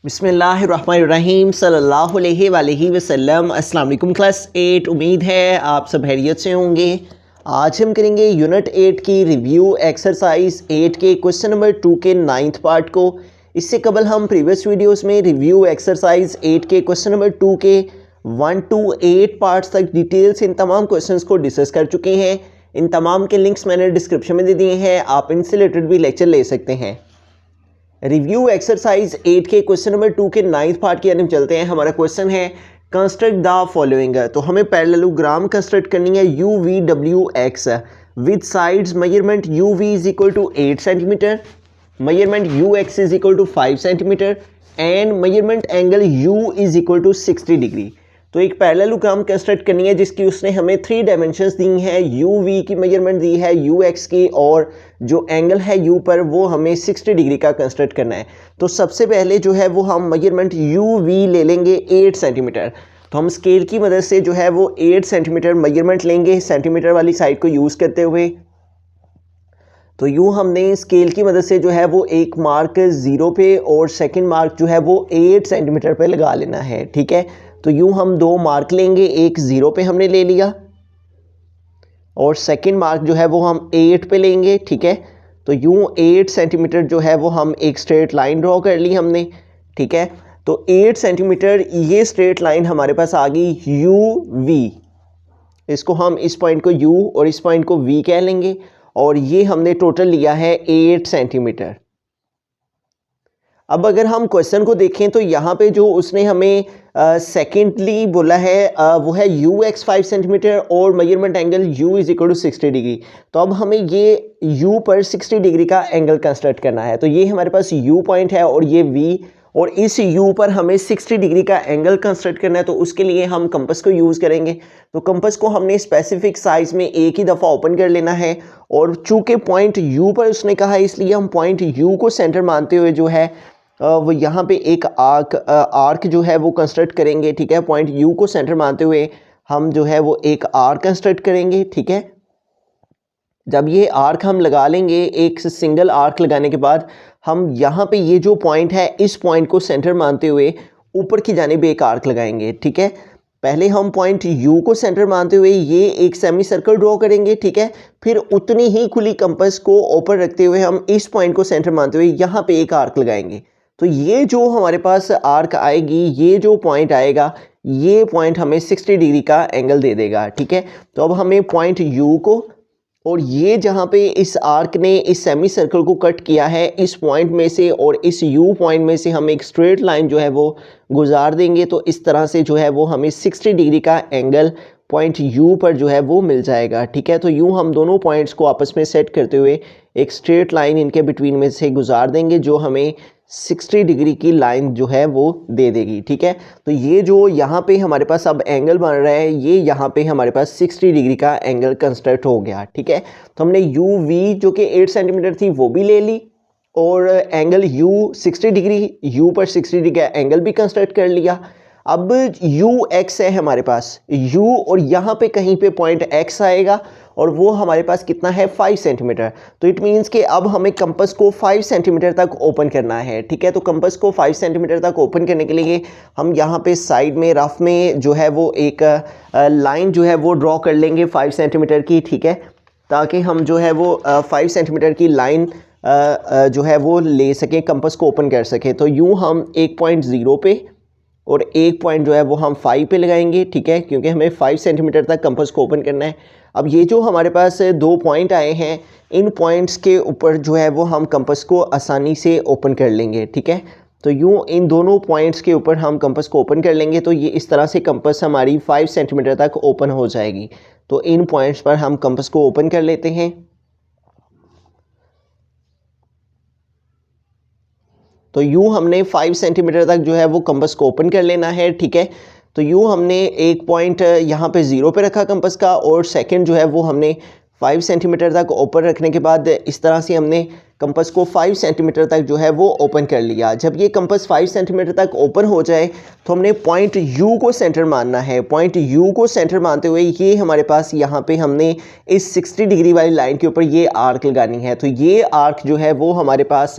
बिस्मिल्लाहिर्रहमानिर्रहीम सल्लल्लाहु अलैहि वसल्लम। अस्सलाम वालेकुम क्लास 8। उम्मीद है आप सब खैरियत से होंगे। आज हम करेंगे यूनिट 8 की रिव्यू एक्सरसाइज 8 के क्वेश्चन नंबर 2 के 9th पार्ट को। इससे कबल हम प्रीवियस वीडियोस में रिव्यू एक्सरसाइज 8 के क्वेश्चन नंबर 2 के 1 to 8 पार्ट्स तक डिटेल से इन तमाम क्वेश्चंस को डिस्कस कर चुके हैं। इन तमाम के लिंक्स मैंने डिस्क्रिप्शन में दे दिए हैं, आप इनसे रिलेटेड भी लेक्चर ले सकते हैं। रिव्यू एक्सरसाइज 8 के क्वेश्चन नंबर 2 के 9th पार्ट की तरफ चलते हैं। हमारा क्वेश्चन है कंस्ट्रक्ट द फॉलोइंग। तो हमें पैरेललोग्राम कंस्ट्रक्ट करनी है U V W X with sides measurement U V is equal to 8 centimetre, measurement U X is equal to 5 centimetre and measurement angle U is equal to 60 degree. तो एक parallelogram construct करनी है जिसकी उसने हमें 3 dimensions दी हैं। You we की measurement दी है यू एक्स की, और जो एंगल है यू पर वो हमें 60 डिग्री का कंस्ट्रक्ट करना है। तो सबसे पहले जो है वो हम मेजरमेंट यू वी ले लेंगे 8 सेंटीमीटर। तो हम स्केल की मदद से जो है वो 8 सेंटीमीटर मेजरमेंट लेंगे सेंटीमीटर वाली साइड को यूज़ करते हुए। तो यूँ हमने स्केल की मदद से जो है वो एक मार्क 0 पे और सेकंड मार्क जो है वो 8 सेंटीमीटर पे लगा लेना है। ठीक है, तो यूँ हम 2 मार्क लेंगे, एक 0 पे हमने ले लिया और सेकंड मार्क जो है वो हम 8 पे लेंगे। ठीक है, तो यूँ 8 सेंटीमीटर जो है वो हम एक स्ट्रेट लाइन ड्रॉ कर ली हमने। ठीक है, तो 8 सेंटीमीटर ये स्ट्रेट लाइन हमारे पास आ गई यू वी। इसको हम इस पॉइंट को यू और इस पॉइंट को वी कह लेंगे, और ये हमने टोटल लिया है 8 सेंटीमीटर। अब अगर हम क्वेश्चन को देखें तो यहाँ पे जो उसने हमें सेकेंडली बोला है वो है यू एक्स 5 सेंटीमीटर और measurement angle U is equal to 60 degree. तो अब हमें ये यू पर 60 डिग्री का एंगल कंस्ट्रक्ट करना है। तो ये हमारे पास यू पॉइंट है और ये वी, और इस यू पर हमें 60 डिग्री का एंगल कंस्ट्रक्ट करना है। तो उसके लिए हम कंपास को यूज़ करेंगे। तो कंपास को हमने स्पेसिफिक साइज में एक ही दफ़ा ओपन कर लेना है, और चूँकि पॉइंट यू पर उसने कहा है इसलिए हम पॉइंट यू को सेंटर मानते हुए जो है वो यहाँ पे एक आर्क जो है वो कंस्ट्रक्ट करेंगे। ठीक है, पॉइंट यू को सेंटर मानते हुए हम जो है वो एक आर्क कंस्ट्रक्ट करेंगे। ठीक है, जब ये आर्क हम लगा लेंगे, एक सिंगल आर्क लगाने के बाद हम यहाँ पे ये जो पॉइंट है इस पॉइंट को सेंटर मानते हुए ऊपर की जानिब एक आर्क लगाएंगे। ठीक है, पहले हम पॉइंट यू को सेंटर मानते हुए ये एक सेमी सर्कल ड्रॉ करेंगे। ठीक है, फिर उतनी ही खुली कंपास को ऊपर रखते हुए हम इस पॉइंट को सेंटर मानते हुए यहाँ पे एक आर्क लगाएंगे। तो ये जो हमारे पास आर्क आएगी, ये जो पॉइंट आएगा, ये पॉइंट हमें 60 डिग्री का एंगल दे देगा। ठीक है, तो अब हमें पॉइंट यू को और ये जहाँ पे इस आर्क ने इस सेमी सर्कल को कट किया है इस पॉइंट में से और इस यू पॉइंट में से हम एक स्ट्रेट लाइन जो है वो गुजार देंगे। तो इस तरह से जो है वो हमें 60 डिग्री का एंगल पॉइंट यू पर जो है वो मिल जाएगा। ठीक है, तो यूँ हम दोनों पॉइंट्स को आपस में सेट करते हुए एक स्ट्रेट लाइन इनके बिटवीन में से गुजार देंगे जो हमें 60 डिग्री की लाइन जो है वो दे देगी। ठीक है, तो ये जो यहाँ पे हमारे पास अब एंगल बन रहा है, ये यहाँ पे हमारे पास 60 डिग्री का एंगल कंस्ट्रक्ट हो गया। ठीक है, तो हमने यू वी जो कि 8 सेंटीमीटर थी वो भी ले ली, और एंगल यू 60 डिग्री, यू पर 60 डिग्री का एंगल भी कंस्ट्रक्ट कर लिया। अब यू एक्स है हमारे पास, यू और यहाँ पे कहीं पे पॉइंट एक्स आएगा और वो हमारे पास कितना है 5 सेंटीमीटर। तो इट मीन्स कि अब हमें कंपास को 5 सेंटीमीटर तक ओपन करना है। ठीक है, तो कंपास को 5 सेंटीमीटर तक ओपन करने के लिए हम यहाँ पे साइड में रफ में जो है वो एक लाइन जो है वो ड्रॉ कर लेंगे 5 सेंटीमीटर की। ठीक है, ताकि हम जो है वो 5 सेंटीमीटर की लाइन जो है वो ले सकें, कंपास को ओपन कर सकें। तो यूँ हम एक पॉइंट 0 पे और एक पॉइंट जो है वो हम 5 पे लगाएंगे। ठीक है, क्योंकि हमें 5 सेंटीमीटर तक कंपास को ओपन करना है। अब ये जो हमारे पास 2 पॉइंट आए हैं, इन पॉइंट्स के ऊपर जो है वो हम कंपास को आसानी से ओपन कर लेंगे। ठीक है, तो यूँ इन दोनों पॉइंट्स के ऊपर हम कंपास को ओपन कर लेंगे। तो ये इस तरह से कंपास हमारी 5 सेंटीमीटर तक ओपन हो जाएगी। तो इन पॉइंट्स पर हम कंपास को ओपन कर लेते हैं। तो यूँ हमने 5 सेंटीमीटर तक जो है वो कंपास को ओपन कर लेना है। ठीक है, तो यूँ हमने एक पॉइंट यहाँ पे 0 पे रखा कंपास का, और सेकंड जो है वो हमने 5 सेंटीमीटर तक ओपन रखने के बाद इस तरह से हमने कंपास को 5 सेंटीमीटर तक जो है वो ओपन कर लिया। जब ये कंपास 5 सेंटीमीटर तक ओपन हो जाए तो हमने पॉइंट यू को सेंटर मानना है। पॉइंट यू को सेंटर मानते हुए ये हमारे पास यहाँ पे हमने इस 60 डिग्री वाली लाइन के ऊपर ये आर्क लगानी है। तो ये आर्क जो है वो हमारे पास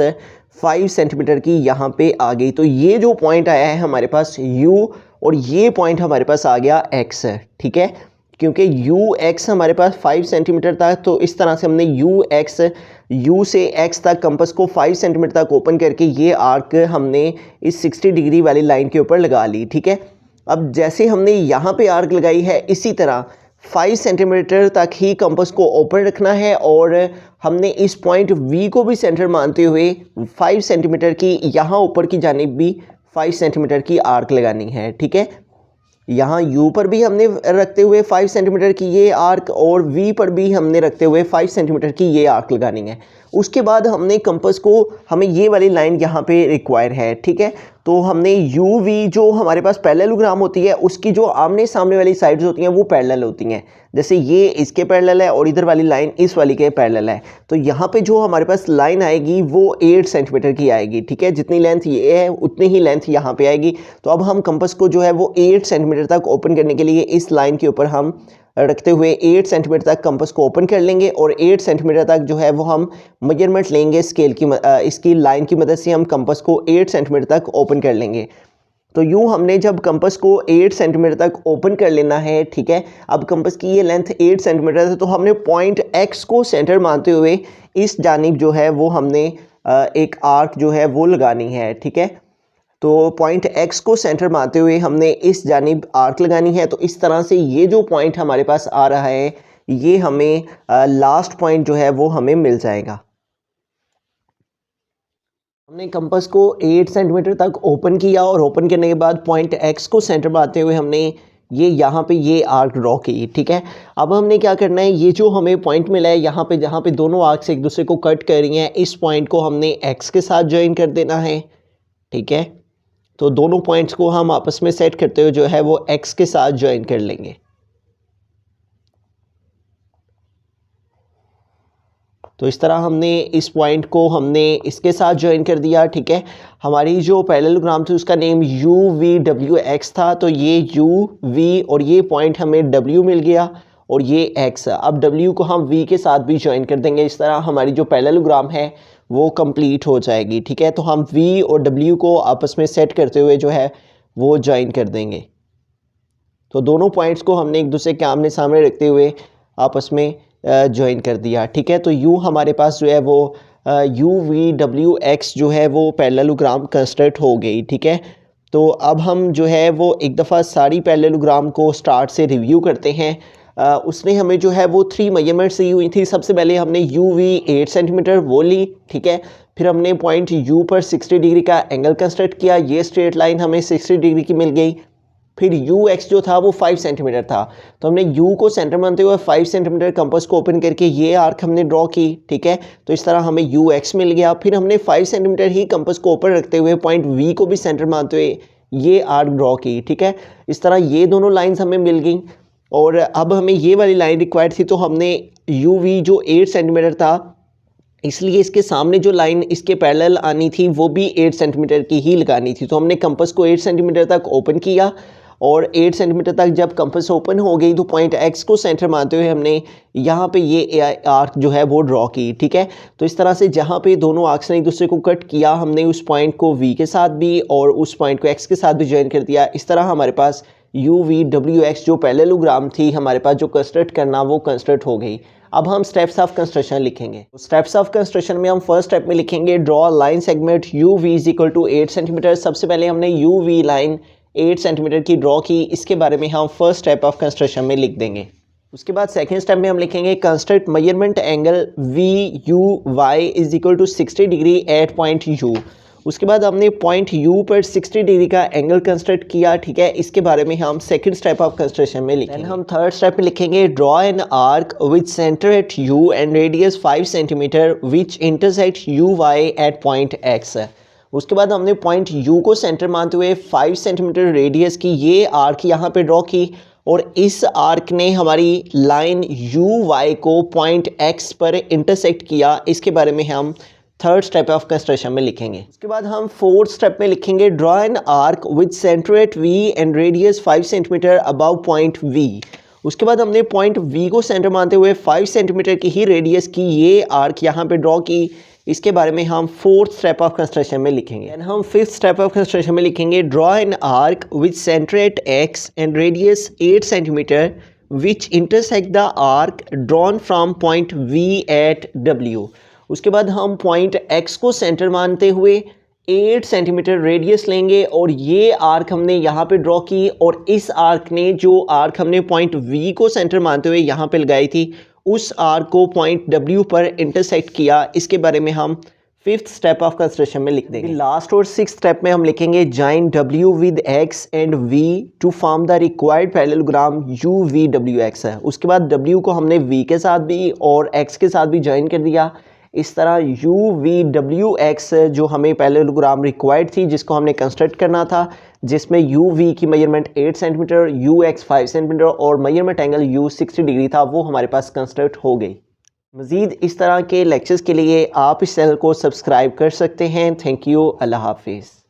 5 सेंटीमीटर की यहाँ पे आ गई। तो ये जो पॉइंट आया है हमारे पास u और ये पॉइंट हमारे पास आ गया x है, ठीक है। क्योंकि ux हमारे पास 5 सेंटीमीटर था, तो इस तरह से हमने u से x तक कंपास को 5 सेंटीमीटर तक ओपन करके ये आर्क हमने इस 60 डिग्री वाली लाइन के ऊपर लगा ली, ठीक है। अब जैसे हमने यहाँ पे आर्क लगाई है, इसी तरह 5 सेंटीमीटर तक ही कंपास को ओपन रखना है और हमने इस पॉइंट V को भी सेंटर मानते हुए 5 सेंटीमीटर की यहाँ ऊपर की जानिब भी 5 सेंटीमीटर की आर्क लगानी है, ठीक है। यहाँ U पर भी हमने रखते हुए 5 सेंटीमीटर की ये आर्क और V पर भी हमने रखते हुए 5 सेंटीमीटर की ये आर्क लगानी है। उसके बाद हमने कंपास को, हमें ये वाली लाइन यहाँ पे रिक्वायर है, ठीक है। तो हमने UV जो हमारे पास पैरेललोग्राम होती है, उसकी जो आमने सामने वाली साइड्स होती हैं वो पैरेलल होती हैं। जैसे ये इसके पैरेलल है और इधर वाली लाइन इस वाली के पैरेलल है। तो यहाँ पे जो हमारे पास लाइन आएगी वो 8 सेंटीमीटर की आएगी, ठीक है। जितनी लेंथ ये है उतनी ही लेंथ यहाँ पे आएगी। तो अब हम कंपास को जो है वो 8 सेंटीमीटर तक ओपन करने के लिए इस लाइन के ऊपर हम रखते हुए 8 सेंटीमीटर तक कंपास को ओपन कर लेंगे और 8 सेंटीमीटर तक जो है वो हम मेजरमेंट लेंगे स्केल की इसकी लाइन की मदद से हम कंपास को 8 सेंटीमीटर तक ओपन कर लेंगे। तो यूँ हमने जब कंपास को 8 सेंटीमीटर तक ओपन कर लेना है, ठीक है। अब कंपास की ये लेंथ 8 सेंटीमीटर है, तो हमने पॉइंट x को सेंटर मानते हुए इस जानिब जो है वो हमने एक आर्क जो है वो लगानी है, ठीक है। तो पॉइंट x को सेंटर मानते हुए हमने इस जानिब आर्क लगानी है। तो इस तरह से ये जो पॉइंट हमारे पास आ रहा है, ये हमें लास्ट पॉइंट जो है वो हमें मिल जाएगा। हमने कंपास को 8 सेंटीमीटर तक ओपन किया और ओपन करने के बाद पॉइंट x को सेंटर मानते हुए हमने ये यहाँ पे ये आर्क ड्रॉ की, ठीक है। अब हमने क्या करना है, ये जो हमें पॉइंट मिला है यहाँ पे, जहाँ पे दोनों आर्क्स एक दूसरे को कट कर रही हैं, इस पॉइंट को हमने x के साथ ज्वाइन कर देना है, ठीक है। तो दोनों पॉइंट्स को हम आपस में सेट करते हुए जो है वो x के साथ ज्वाइन कर लेंगे। तो इस तरह हमने इस पॉइंट को हमने इसके साथ ज्वाइन कर दिया, ठीक है। हमारी जो पैरेललोग्राम थी उसका नेम UVWX था। तो ये UV और ये पॉइंट हमें W मिल गया और ये X। अब W को हम V के साथ भी ज्वाइन कर देंगे। इस तरह हमारी जो पैरेललोग्राम है वो कंप्लीट हो जाएगी, ठीक है। तो हम V और W को आपस में सेट करते हुए जो है वो ज्वाइन कर देंगे। तो दोनों पॉइंट्स को हमने एक दूसरे के आमने सामने रखते हुए आपस में ज्वाइन कर दिया, ठीक है। तो यूँ हमारे पास जो है वो UVWX जो है वो पैरेललोग्राम कंस्ट्रक्ट हो गई, ठीक है। तो अब हम जो है वो एक दफ़ा सारी पैरेललोग्राम को स्टार्ट से रिव्यू करते हैं। उसने हमें जो है वो 3 मेजरमेंट्स दी हुई थी। सबसे पहले हमने UV 8 सेंटीमीटर वो ली, ठीक है। फिर हमने पॉइंट U पर 60 डिग्री का एंगल कंस्ट्रक्ट किया, ये स्ट्रेट लाइन हमें 60 डिग्री की मिल गई। फिर UX जो था वो 5 सेंटीमीटर था, तो हमने U को सेंटर मानते हुए 5 सेंटीमीटर कंपास को ओपन करके ये आर्क हमने ड्रॉ की, ठीक है। तो इस तरह हमें UX मिल गया। फिर हमने 5 सेंटीमीटर ही कंपास को ओपन रखते हुए पॉइंट V को भी सेंटर मानते हुए ये आर्क ड्रॉ की, ठीक है। इस तरह ये दोनों लाइन्स हमें मिल गई और अब हमें ये वाली लाइन रिक्वायर्ड थी। तो हमने UV जो 8 सेंटीमीटर था, इसलिए इसके सामने जो लाइन इसके पैरेलल आनी थी वो भी 8 सेंटीमीटर की ही लगानी थी। तो हमने कंपास को 8 सेंटीमीटर तक ओपन किया और 8 सेंटीमीटर तक जब कंपास ओपन हो गई तो पॉइंट x को सेंटर मानते हुए हमने यहाँ पे ये आर्क जो है वो ड्रॉ की, ठीक है। तो इस तरह से जहाँ पे दोनों आर्क्स ने एक दूसरे को कट किया, हमने उस पॉइंट को v के साथ भी और उस पॉइंट को x के साथ भी ज्वाइन कर दिया। इस तरह हमारे पास UVWX जो पैरेललोग्राम थी हमारे पास जो कंस्ट्रक्ट करना वो कंस्ट्रक्ट हो गई। अब हम स्टेप्स ऑफ कंस्ट्रक्शन लिखेंगे। स्टेप्स ऑफ कंस्ट्रक्शन में हम फर्स्ट स्टेप में लिखेंगे draw line segment UV = 8 centimetre. सबसे पहले हमने UV लाइन 8 सेंटीमीटर की ड्रॉ की, इसके बारे में हम फर्स्ट स्टेप ऑफ कंस्ट्रक्शन में लिख देंगे। उसके बाद सेकंड स्टेप में हम लिखेंगे construct measurement angle VUY = 60 degree at point U। उसके बाद हमने पॉइंट U पर 60 डिग्री का एंगल कंस्ट्रक्ट किया, ठीक है। इसके बारे में हम सेकंड स्टेप ऑफ कंस्ट्रक्शन में लिखेंगे। हम थर्ड स्टेप में लिखेंगे draw an arc with centre at U and radius 5 centimetre which intersect UY at point X। उसके बाद हमने पॉइंट U को सेंटर मानते हुए 5 सेंटीमीटर रेडियस की ये आर्क यहाँ पे ड्रॉ की और इस आर्क ने हमारी लाइन UY को पॉइंट X पर इंटरसेक्ट किया। इसके बारे में हम थर्ड स्टेप ऑफ कंस्ट्रक्शन में लिखेंगे। उसके बाद हम फोर्थ स्टेप में लिखेंगे draw an arc with centre eight V and radius 5 centimetre above point V। उसके बाद हमने पॉइंट V को सेंटर मानते हुए 5 सेंटीमीटर की ही रेडियस की ये आर्क यहाँ पे ड्रॉ की। इसके बारे में हम फोर्थ स्टेप ऑफ कंस्ट्रक्शन में लिखेंगे। एंड हम फिफ्थ स्टेप ऑफ कंस्ट्रक्शन में लिखेंगे draw an arc with centre at X and radius 8 centimetre which intersect the arc drawn from point V at W। उसके बाद हम पॉइंट X को centre मानते हुए 8 सेंटीमीटर रेडियस लेंगे और ये आर्क हमने यहाँ पे ड्रॉ की, और इस आर्क ने जो आर्क हमने पॉइंट V को सेंटर मानते हुए यहाँ पे लगाई थी उस आर्क को पॉइंट W पर इंटरसेक्ट किया। इसके बारे में हम फिफ्थ स्टेप ऑफ कंस्ट्रक्शन में लिख देंगे। लास्ट और सिक्स स्टेप में हम लिखेंगे join W with X and V to form the required parallelogram UVWX है। उसके बाद W को हमने V के साथ भी और X के साथ भी ज्वाइन कर दिया। इस तरह UVWX जो हमें पैरेललोग्राम रिक्वायर्ड थी, जिसको हमने कंस्ट्रक्ट करना था, जिसमें UV की मेजरमेंट 8 सेंटीमीटर, UX 5 सेंटीमीटर और मेजरमेंट एंगल U 60 डिग्री था, वो हमारे पास कंस्ट्रक्ट हो गई। मज़ीद इस तरह के लेक्चर्स के लिए आप इस चैनल को सब्सक्राइब कर सकते हैं। Thank you. अल्लाह हाफिज़।